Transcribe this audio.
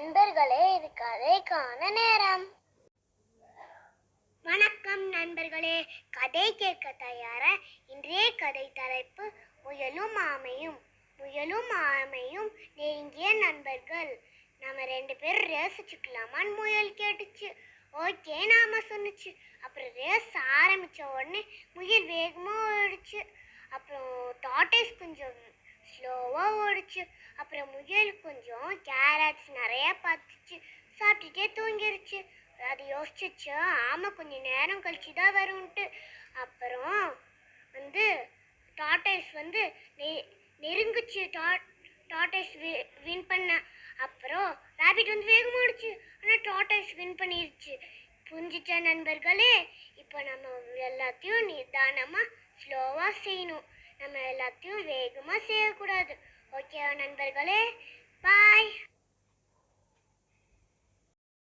நண்பர்களே, இது கதைக்கான நேரம். வணக்கம் நண்பர்களே, கதை கேட்க தயாரா? இன்றைய கதை தலைப்பு முயலும் ஆமையும். முயலும் ஆமையும் நெருங்கிய நண்பர்கள். நம்ம 2 பேரும் ரேஸ் வச்சுக்கலாமான்னு முயல் கேட்டுச்சு. ஓகே நாம சொன்னுச்சு. அப்புறம் ரேஸ் ஆரம்பிச்ச உடனே முயல் வேகமா ஓடிச்சு. அப்புறம் டார்டாய்ஸ் கொஞ்சம் ஸ்லோவா ஓடிச்சு. அப்புறம் முயல் கொஞ்சம் கேரட்ஸ் நிறைய பார்த்துச்சு. சாப்பிட்டுட்டே தூங்கிருச்சு. அது யோசிச்சிச்சு, ஆமா கொஞ்சம் நேரம் கழிச்சு தான் வரும்ட்டு. அப்புறம் டார்டாய்ஸ் நெருங்குச்சு. டார்டாய்ஸ் வின் பண்ண. அப்புறம் ராபிட் வேகமா ஓடிச்சு. ஆனால் டார்டாய்ஸ் வின் பண்ணிருச்சு. புரிஞ்சிச்சா நண்பர்களே? இப்போ நம்ம எல்லாத்தையும் நிதானமா ஸ்லோவா செய்யணும். நம்ம எல்லாத்தையும் வேகமா செய்யக்கூடாது. ஓகேவா நண்பர்களே? பாய்.